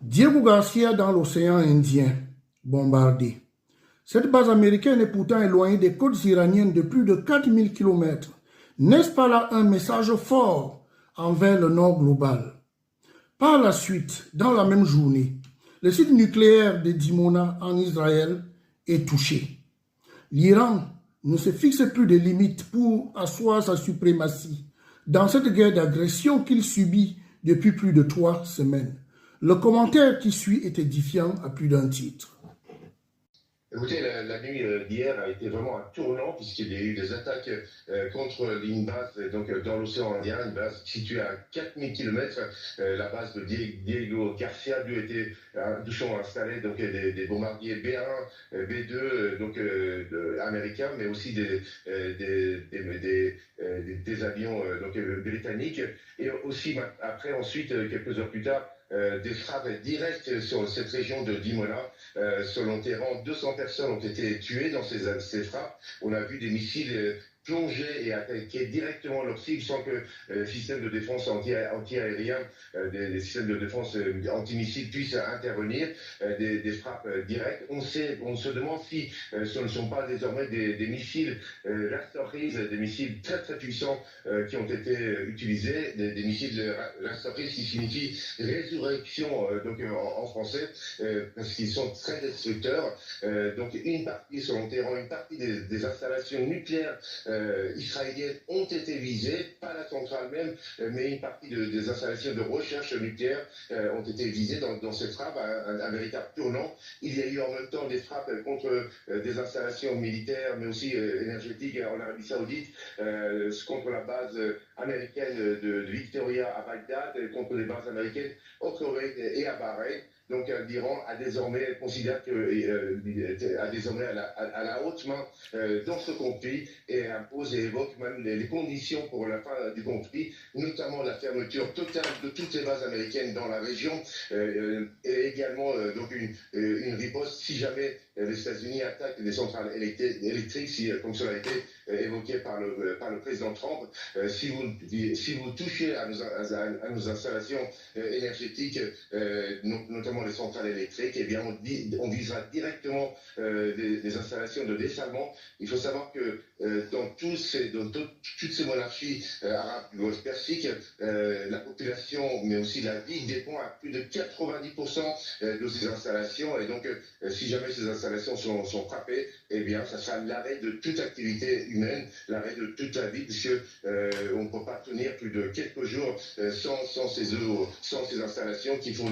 Diego Garcia dans l'océan Indien, bombardé. Cette base américaine est pourtant éloignée des côtes iraniennes de plus de 4000 km. N'est-ce pas là un message fort envers le Nord global? Par la suite, dans la même journée, le site nucléaire de Dimona en Israël est touché. L'Iran ne se fixe plus de limites pour asseoir sa suprématie dans cette guerre d'agression qu'il subit depuis plus de 3 semaines. Le commentaire qui suit est édifiant à plus d'un titre. Écoutez, la nuit d'hier a été vraiment un tournant puisqu'il y a eu des attaques contre une base donc, dans l'océan Indien, une base située à 4000 km, la base de Diego Garcia, d'où sont installés donc, des bombardiers B1, B2 donc, américains, mais aussi des avions donc, britanniques. Et aussi, ensuite, quelques heures plus tard, des frappes directes sur cette région de Dimona. Selon Téhéran, 200 personnes ont été tuées dans ces frappes. On a vu des missiles plonger et attaquer directement leur cible sans que les systèmes de défense anti-aériens, des systèmes de défense anti-missiles puissent intervenir, des frappes directes. On se demande si ce ne sont pas désormais des missiles Rastoris, des missiles très très puissants qui ont été utilisés, des missiles Rastoris qui signifie résurrection donc en français, parce qu'ils sont très destructeurs. Donc une partie, selon Téhéran, une partie des installations nucléaires israéliennes ont été visées, pas la centrale même, mais une partie des installations de recherche nucléaire ont été visées dans cette frappe, un véritable tournant. Il y a eu en même temps des frappes contre des installations militaires, mais aussi énergétiques en Arabie Saoudite, contre la base américaine de Victoria à Bagdad, contre les bases américaines au Koweït et à Bahreïn. Donc l'Iran a désormais considère que a désormais à la haute main dans ce conflit et impose et évoque même les conditions pour la fin du conflit, notamment la fermeture totale de toutes les bases américaines dans la région et également donc une riposte si jamais les États-Unis attaquent des centrales électriques, comme cela a été évoqué par le président Trump. Si vous touchez à nos installations énergétiques, notamment les centrales électriques, eh bien on visera directement des installations de dessalement. Il faut savoir que dans toutes ces monarchies arabes du Golfe Persique, la population, mais aussi la vie, dépend à plus de 90% de ces installations. Et donc, si jamais ces installations sont frappées, eh bien, ça sera l'arrêt de toute activité humaine, l'arrêt de toute la vie, puisque on ne peut pas tenir plus de quelques jours sans ces installations qui font